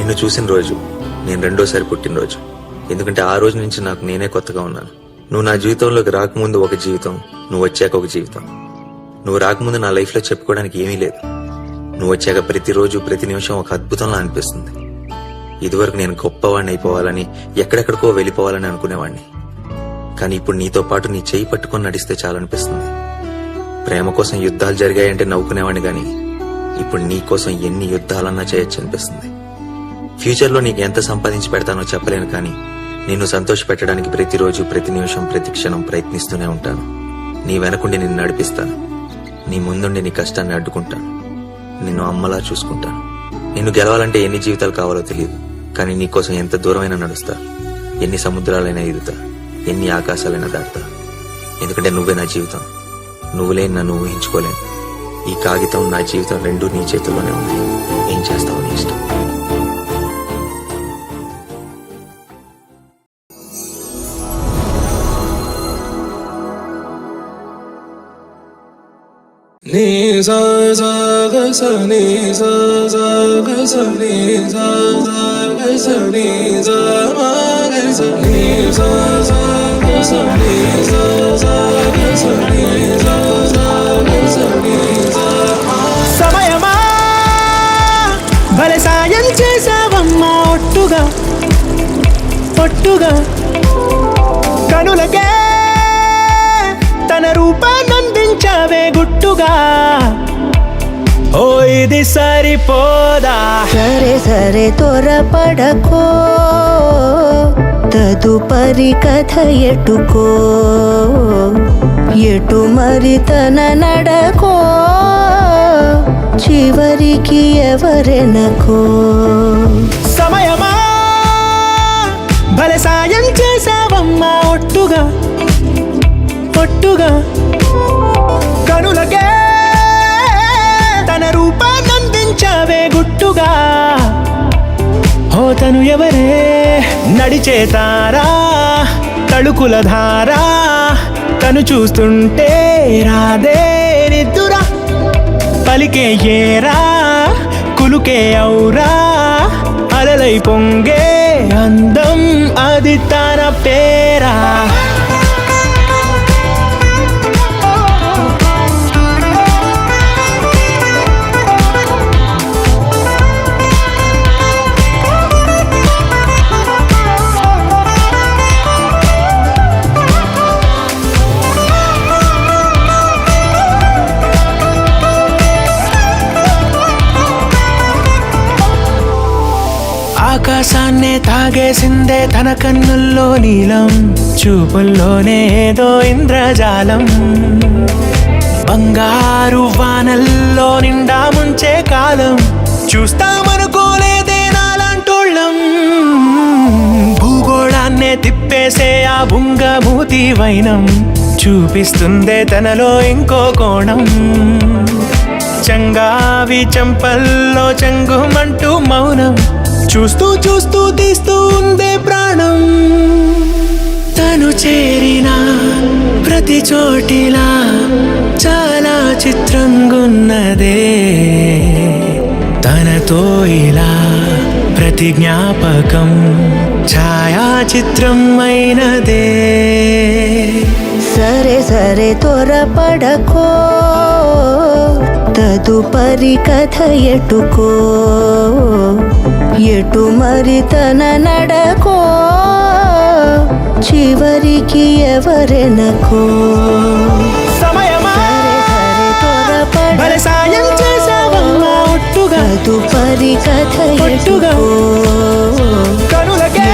నిన్ను చూసిన రోజు నేను రెండోసారి పుట్టినరోజు. ఎందుకంటే ఆ రోజు నుంచి నాకు నేనే కొత్తగా ఉన్నాను. నువ్వు నా జీవితంలోకి రాకముందు ఒక జీవితం, నువ్వు వచ్చాక ఒక జీవితం. నువ్వు రాకముందు నా లైఫ్ లో చెప్పుకోవడానికి ఏమీ లేదు. నువ్వు వచ్చాక ప్రతిరోజు ప్రతి నిమిషం ఒక అద్భుతంలా అనిపిస్తుంది. ఇదివరకు నేను గొప్పవాడిని అయిపోవాలని, ఎక్కడెక్కడికో వెళ్ళిపోవాలని అనుకునేవాడిని. కానీ ఇప్పుడు నీతో పాటు నీ చేయి పట్టుకొని నడిస్తే చాలనిపిస్తుంది. ప్రేమ కోసం యుద్ధాలు జరిగాయంటే నవ్వుకునేవాడిని గాని ఇప్పుడు నీ కోసం ఎన్ని యుద్ధాలన్నా చేయొచ్చు అనిపిస్తుంది. ఫ్యూచర్ లో నీకు ఎంత సంపాదించి పెడతానో చెప్పలేను, కానీ నిన్ను సంతోష పెట్టడానికి ప్రతిరోజు ప్రతి నిమిషం ప్రతి క్షణం ప్రయత్నిస్తూనే ఉంటాను. నీ వెనకుండి నిన్ను నడిపిస్తాను. నీ ముందుండి నీ కష్టాన్ని అడ్డుకుంటాను. నిన్ను అమ్మలా చూసుకుంటాను. నిన్ను గెలవాలంటే ఎన్ని జీవితాలు కావాలో తెలియదు, కానీ నీకోసం ఎంత దూరమైనా నడుస్తా, ఎన్ని సముద్రాలైనా ఎదుగుతా, ఎన్ని ఆకాశాలైనా దాటుతా. ఎందుకంటే నువ్వే నా జీవితం. నువ్వు లేని నన్ను ఊహించుకోలేను. ఈ కాగితం నా జీవితం రెండూ నీ చేతుల్లోనే ఉన్నాయి. ఏం చేస్తావు నీ ఇష్టం. నీ సా సా గ స నీ సా సా గ స నీ సా సా గ స నీ సా మా గ స నీ సా సా గ స నీ సా సా గ స నీ సా సా గ స నీ సా మా. సమయమా భలే సాయం చేసావమ్మా ఒట్టుగా ఒట్టుగా కనులకే తన రూపాన్నందించావే గుట్టుగా. ఓ ఇది సరిపోదా? సరే సరే త్వరపడకో, తదుపరి కథ ఎటుకో, ఎటు మరి తన నడకో, చివరికి ఎవరెనకో. సమయమా భలే సాయం చేసావమ్మా ఒట్టుగా ఒట్టుగా కనులకే తన రూపాన్నందించావే గుట్టుగా. ఓ తను ఎవరే? నడిచే తారా, తళుకుల ధారా, తను చూస్తుంటే రాదే నిద్దురా. పలికే ఏరా, కులుకే ఔరా, అలలై పొంగే అందం అది తన పేరా. ఆకాశాన్నే తాగేసిందే తన కన్నుల్లో నీలం, చూపుల్లోనే ఏదో ఇంద్రజాలం. బంగారు వానల్లో నిండా ముంచే కాలం, చూస్తామనుకోలేదే నాలాంటోళ్ళం. భూగోళాన్నే తిప్పేసే ఆ బుంగమూతి వైనం, చూపిస్తుందే తనలో ఇంకో కోణం. చంగావి చంపల్లో చంగుమంటూ మౌనం, చూస్తూ చూస్తూ తీస్తూ ఉందే ప్రాణం. తను చేరిన ప్రతి చోటిలా చాలా చిత్రంగున్నదే, తనతో ఇలా ప్రతి జ్ఞాపకం ఛాయాచిత్రం అయినదే. సరే సరే త్వరపడకో, తదుపరి కథ ఎటుకో, ఎటు మరి తన నడకో, చివరికి ఎవరెనకో. సమయమా భలే సాయం చేసావమ్మా ఒట్టుగా, తదుపరి కథ ఎటుకో, కనులకే